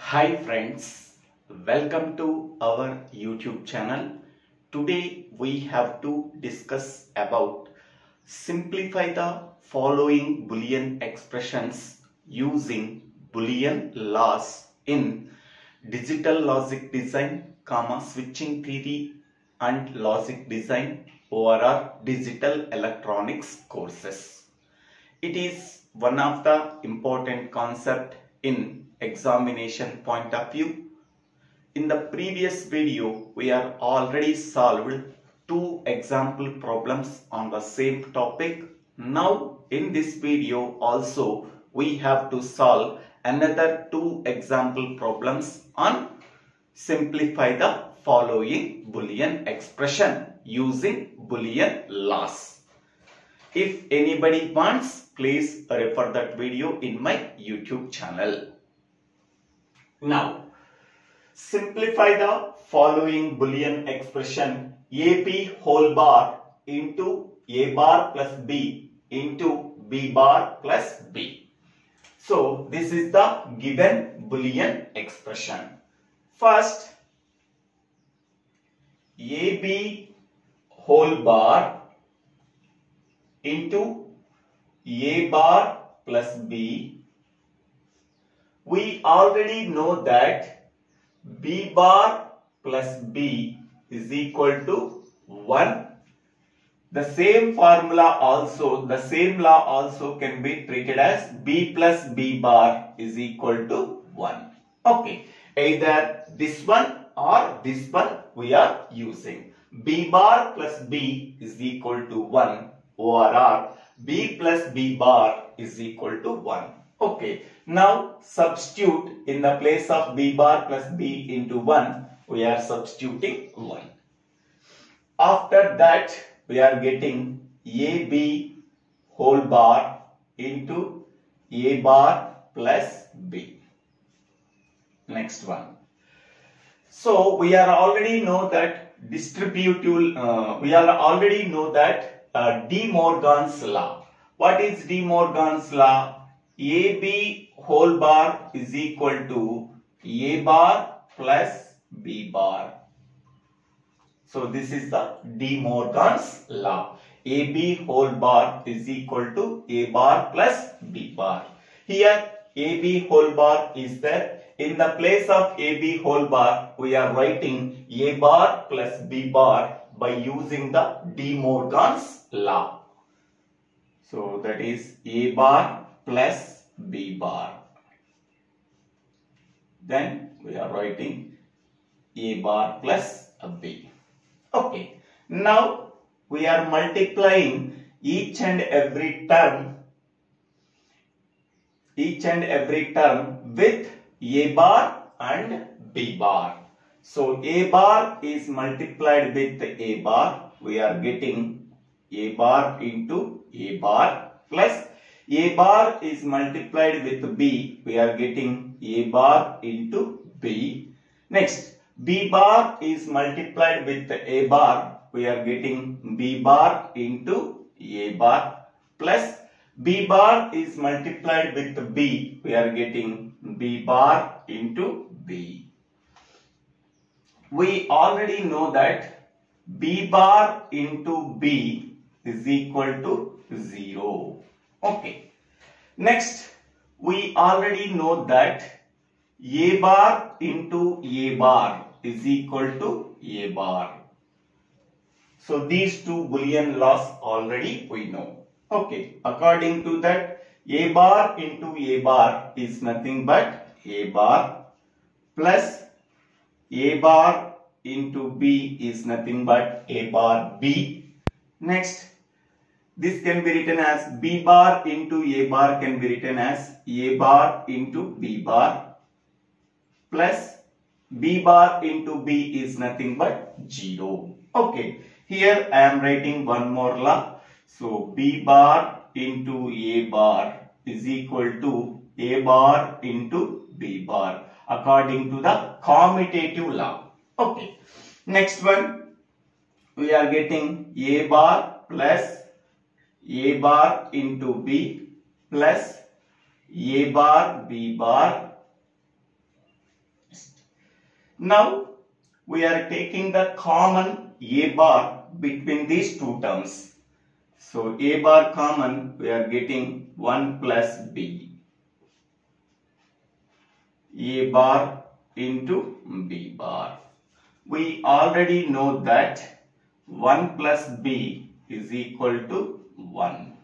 Hi friends, welcome to our YouTube channel. Today we have to discuss about simplify the following Boolean expressions using Boolean laws in digital logic design, switching theory and logic design ORR digital electronics courses. It is one of the important concept in examination point of view. In the previous video, we have already solved two example problems on the same topic. Now, in this video also, we have to solve another two example problems on simplify the following Boolean expression using Boolean laws. If anybody wants, please refer that video in my YouTube channel. Now, simplify the following Boolean expression AB whole bar into A bar plus B into B bar plus B. So, this is the given Boolean expression. First, AB whole bar into A bar plus B. We already know that B bar plus B is equal to 1. The same formula also, the same law also can be treated as B plus B bar is equal to 1. Okay, either this one or this one we are using. B bar plus B is equal to 1 or B plus B bar is equal to 1. Okay, now substitute in the place of B bar plus B into 1, we are substituting 1. After that, we are getting AB whole bar into A bar plus B. Next one. So, we are already know that De Morgan's law. What is De Morgan's law? AB whole bar is equal to A bar plus B bar. So this is the De Morgan's law. AB whole bar is equal to A bar plus B bar. Here AB whole bar is there. In the place of AB whole bar, we are writing A bar plus B bar by using the De Morgan's law. So that is A bar plus B bar. Then we are writing A bar plus B. Okay. Now we are multiplying each and every term with A bar and B bar. So A bar is multiplied with A bar. We are getting A bar into A bar plus A bar is multiplied with B. We are getting A bar into B. Next, B bar is multiplied with A bar. We are getting B bar into A bar plus B bar is multiplied with B. We are getting B bar into B. We already know that B bar into B is equal to 0. Okay. Next, we already know that A bar into A bar is equal to A bar. So these two Boolean laws already we know. Okay. According to that, A bar into A bar is nothing but A bar plus A bar into B is nothing but A bar B. Next, this can be written as B bar into A bar can be written as A bar into B bar plus B bar into B is nothing but 0. Okay, here I am writing one more law. So B bar into A bar is equal to A bar into B bar according to the commutative law. Okay, next one we are getting A bar plus A bar into B plus A bar B bar Now we are taking the common a bar between these two terms. So a bar common, we are getting 1 plus b. A bar into b bar. We already know that 1 plus b is equal to 1.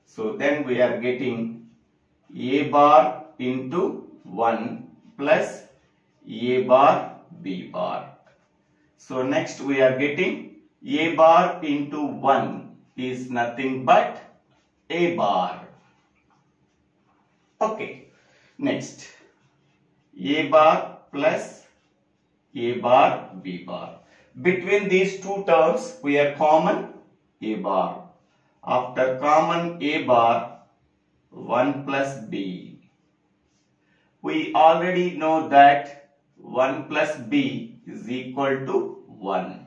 So then we are getting a bar into 1 plus a bar b bar. So next we are getting a bar into 1 is nothing but a bar. Okay. Next a bar plus a bar b bar. Between these two terms we are common a bar. After common a bar, 1 plus b. We already know that 1 plus b is equal to 1.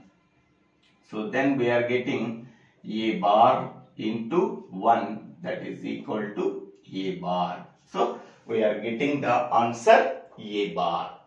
So then we are getting a bar into 1, that is equal to a bar. So we are getting the answer a bar.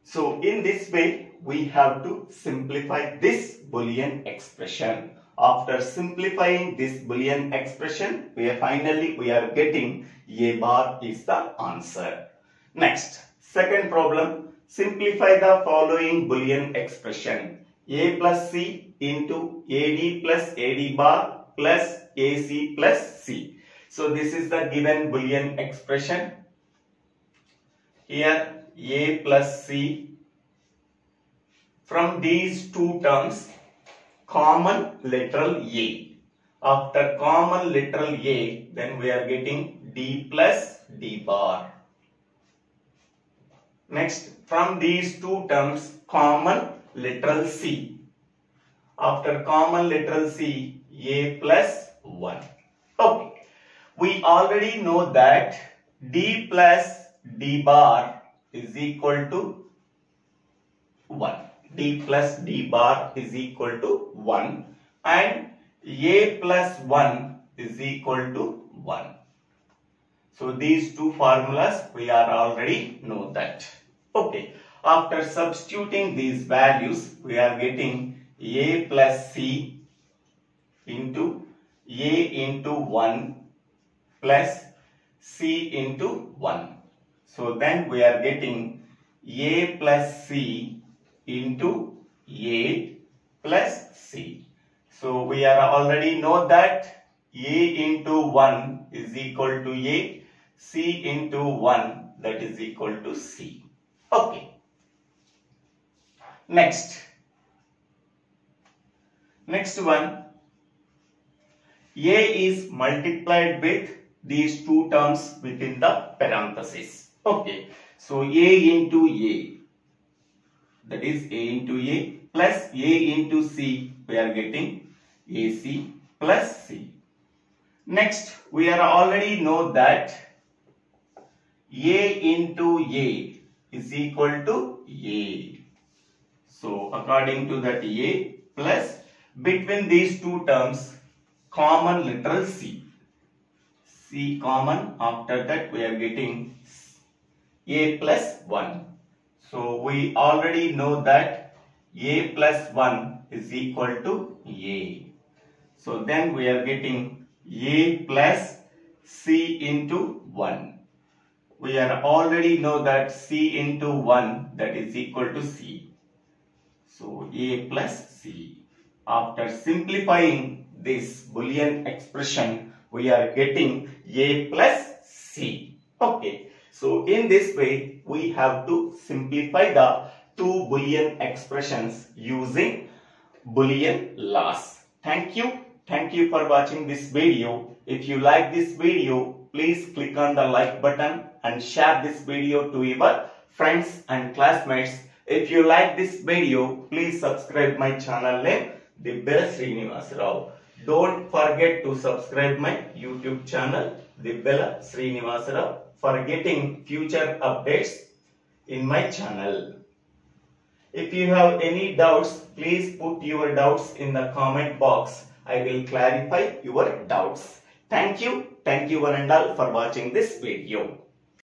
So in this way we have to simplify this Boolean expression. After simplifying this Boolean expression, we are getting a bar is the answer. Next, second problem. Simplify the following Boolean expression. A plus c into ad plus ad bar plus ac plus c. So this is the given Boolean expression. Here a plus c. From these two terms, common literal a. After common literal a, then we are getting d plus d bar. Next, from these two terms, common literal c. After common literal c, a plus 1. Okay. We already know that d plus d bar is equal to 1. D plus d bar is equal to 1 and a plus 1 is equal to 1. So these two formulas we are already know that. Okay. After substituting these values, we are getting a plus c into a into 1 plus c into 1. So then we are getting a plus c into a plus c. So we are already know that a into 1 is equal to a, c into 1 that is equal to c. Okay. Next one, a is multiplied with these two terms within the parenthesis. Okay. So a into a, that is a into a plus a into c, we are getting ac plus c. Next, we are already know that a into a is equal to a. So according to that a plus between these two terms, common literal c. C common, after that we are getting a plus 1. So we already know that a plus 1 is equal to a. So then we are getting a plus c into 1. We are already know that c into 1 that is equal to c. So a plus c. After simplifying this Boolean expression, we are getting a plus c. Okay. So in this way, we have to simplify the two Boolean expressions using Boolean laws. Thank you. Thank you for watching this video. If you like this video, please click on the like button and share this video to your friends and classmates. If you like this video, please subscribe my channel name, Dibbela Srinivas Rao. Don't forget to subscribe my YouTube channel, Dibbela Srinivas Rao, for getting future updates in my channel. If you have any doubts, please put your doubts in the comment box. I will clarify your doubts. Thank you one and all for watching this video.